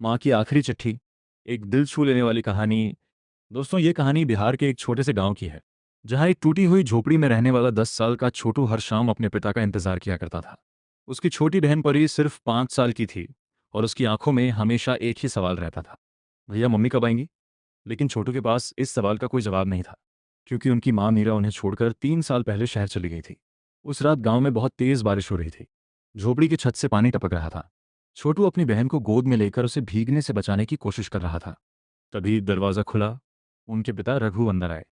माँ की आखिरी चिट्ठी। एक दिल छू लेने वाली कहानी। दोस्तों, ये कहानी बिहार के एक छोटे से गांव की है, जहां एक टूटी हुई झोपड़ी में रहने वाला 10 साल का छोटू हर शाम अपने पिता का इंतजार किया करता था। उसकी छोटी बहन परी सिर्फ 5 साल की थी, और उसकी आंखों में हमेशा एक ही सवाल रहता था, भैया मम्मी कब आएंगी। लेकिन छोटू के पास इस सवाल का कोई जवाब नहीं था, क्योंकि उनकी माँ मीरा उन्हें छोड़कर 3 साल पहले शहर चली गई थी। उस रात गांव में बहुत तेज बारिश हो रही थी। झोपड़ी की छत से पानी टपक रहा था। छोटू अपनी बहन को गोद में लेकर उसे भीगने से बचाने की कोशिश कर रहा था। तभी दरवाजा खुला। उनके पिता रघु अंदर आए।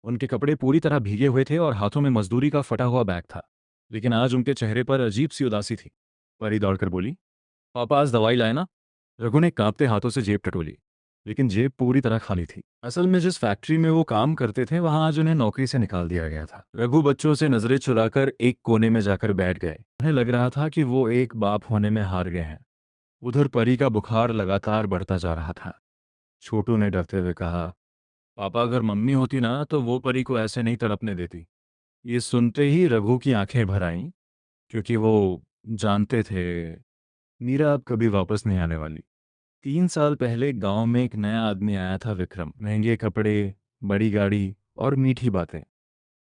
उनके कपड़े पूरी तरह भीगे हुए थे और हाथों में मजदूरी का फटा हुआ बैग था। लेकिन आज उनके चेहरे पर अजीब सी उदासी थी। परी दौड़कर बोली, पापा आज दवाई लाए ना। रघु ने कांपते हाथों से जेब टटोली, लेकिन जेब पूरी तरह खाली थी। असल में जिस फैक्ट्री में वो काम करते थे, वहां आज उन्हें नौकरी से निकाल दिया गया था। रघु बच्चों से नजरें चुराकर एक कोने में जाकर बैठ गए। उन्हें लग रहा था कि वो एक बाप होने में हार गए हैं। उधर परी का बुखार लगातार बढ़ता जा रहा था। छोटू ने डरते हुए कहा, पापा अगर मम्मी होती ना तो वो परी को ऐसे नहीं तड़पने देती। ये सुनते ही रघु की आंखें भर आईं, क्योंकि वो जानते थे मीरा अब कभी वापस नहीं आने वाली। 3 साल पहले गांव में एक नया आदमी आया था, विक्रम। महंगे कपड़े, बड़ी गाड़ी और मीठी बातें।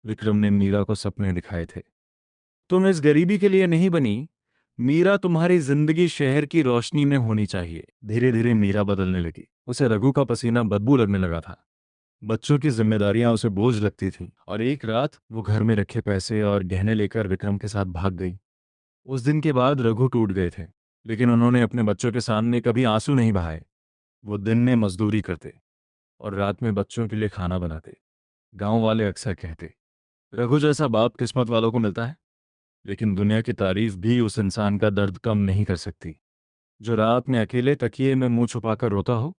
विक्रम ने मीरा को सपने दिखाए थे। तुम इस गरीबी के लिए नहीं बनी मीरा, तुम्हारी जिंदगी शहर की रोशनी में होनी चाहिए। धीरे धीरे मीरा बदलने लगी। उसे रघु का पसीना बदबू लगने लगा था। बच्चों की जिम्मेदारियां उसे बोझ लगती थी। और एक रात वो घर में रखे पैसे और गहने लेकर विक्रम के साथ भाग गई। उस दिन के बाद रघु टूट गए थे, लेकिन उन्होंने अपने बच्चों के सामने कभी आंसू नहीं बहाए। वो दिन में मजदूरी करते और रात में बच्चों के लिए खाना बनाते। गांव वाले अक्सर कहते, रघु जैसा बाप किस्मत वालों को मिलता है। लेकिन दुनिया की तारीफ भी उस इंसान का दर्द कम नहीं कर सकती, जो रात में अकेले तकिए में मुंह छुपाकर रोता हो।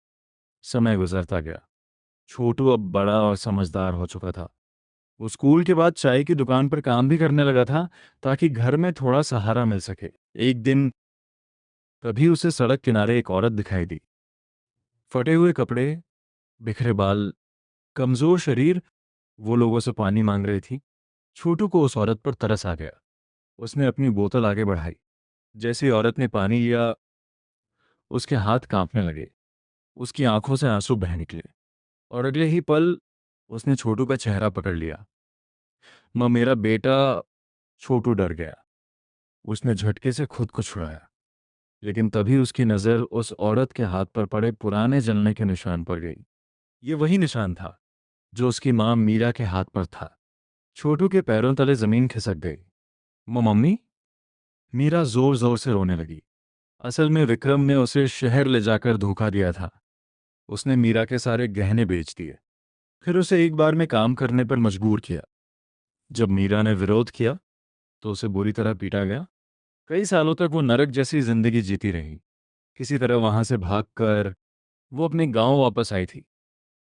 समय गुजरता गया। छोटू अब बड़ा और समझदार हो चुका था। वो स्कूल के बाद चाय की दुकान पर काम भी करने लगा था, ताकि घर में थोड़ा सहारा मिल सके। एक दिन तभी उसे सड़क किनारे एक औरत दिखाई दी। फटे हुए कपड़े, बिखरे बाल, कमजोर शरीर। वो लोगों से पानी मांग रही थी। छोटू को उस औरत पर तरस आ गया। उसने अपनी बोतल आगे बढ़ाई। जैसे ही औरत ने पानी लिया, उसके हाथ कांपने लगे। उसकी आंखों से आंसू बह निकले, और अगले ही पल उसने छोटू का चेहरा पकड़ लिया। मां, मेरा बेटा। छोटू डर गया। उसने झटके से खुद को छुड़ाया, लेकिन तभी उसकी नज़र उस औरत के हाथ पर पड़े पुराने जलने के निशान पर गई। ये वही निशान था जो उसकी मां मीरा के हाथ पर था। छोटू के पैरों तले जमीन खिसक गई। मम्मी। मीरा जोर जोर से रोने लगी। असल में विक्रम ने उसे शहर ले जाकर धोखा दिया था। उसने मीरा के सारे गहने बेच दिए, फिर उसे एक बार में काम करने पर मजबूर किया। जब मीरा ने विरोध किया तो उसे बुरी तरह पीटा गया। कई सालों तक वो नरक जैसी जिंदगी जीती रही। किसी तरह वहां से भागकर वो अपने गांव वापस आई थी।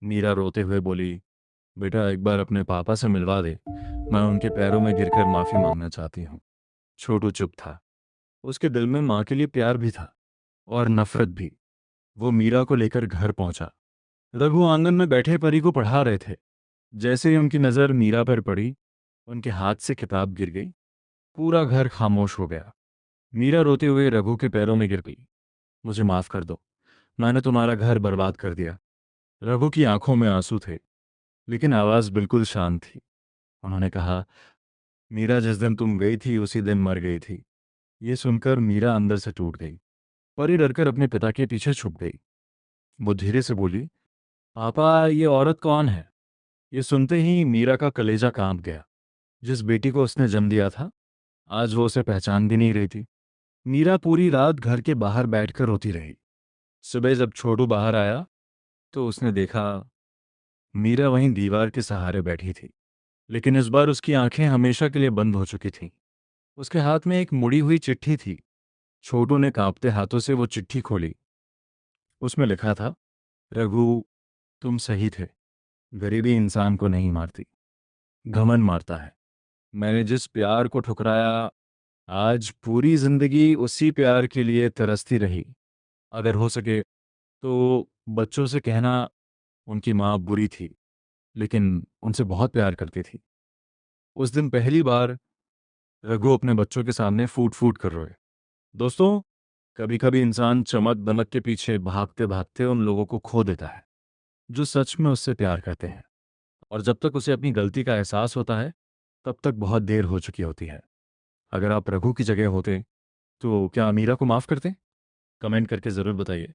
मीरा रोते हुए बोली, बेटा एक बार अपने पापा से मिलवा दे, मैं उनके पैरों में गिरकर माफी मांगना चाहती हूँ। छोटू चुप था। उसके दिल में माँ के लिए प्यार भी था, और नफरत भी। वो मीरा को लेकर घर पहुंचा। रघु आंगन में बैठे परी को पढ़ा रहे थे। जैसे ही उनकी नज़र मीरा पर पड़ी, उनके हाथ से किताब गिर गई। पूरा घर खामोश हो गया। मीरा रोते हुए रघु के पैरों में गिर गई। मुझे माफ कर दो, मैंने तुम्हारा घर बर्बाद कर दिया। रघु की आंखों में आंसू थे, लेकिन आवाज बिल्कुल शांत थी। उन्होंने कहा, मीरा जिस दिन तुम गई थी उसी दिन मर गई थी। ये सुनकर मीरा अंदर से टूट गई। परी डरकर अपने पिता के पीछे छुप गई। वो धीरे से बोली, पापा ये औरत कौन है। ये सुनते ही मीरा का कलेजा कांप गया। जिस बेटी को उसने जन्म दिया था, आज वो उसे पहचान भी नहीं रही थी। मीरा पूरी रात घर के बाहर बैठकर रोती रही। सुबह जब छोटू बाहर आया तो उसने देखा मीरा वहीं दीवार के सहारे बैठी थी, लेकिन इस बार उसकी आंखें हमेशा के लिए बंद हो चुकी थीं। उसके हाथ में एक मुड़ी हुई चिट्ठी थी। छोटू ने कांपते हाथों से वो चिट्ठी खोली। उसमें लिखा था, रघु, तुम सही थे। गरीबी इंसान को नहीं मारती, घमंड मारता है। मैंने जिस प्यार को ठुकराया, आज पूरी जिंदगी उसी प्यार के लिए तरसती रही। अगर हो सके तो बच्चों से कहना उनकी माँ बुरी थी, लेकिन उनसे बहुत प्यार करती थी। उस दिन पहली बार रघु अपने बच्चों के सामने फूट फूट कर रोए। दोस्तों, कभी कभी इंसान चमक दमक के पीछे भागते भागते उन लोगों को खो देता है जो सच में उससे प्यार करते हैं, और जब तक उसे अपनी गलती का एहसास होता है तब तक बहुत देर हो चुकी होती है। अगर आप रघु की जगह होते तो क्या अमीरा को माफ करते? कमेंट करके ज़रूर बताइए।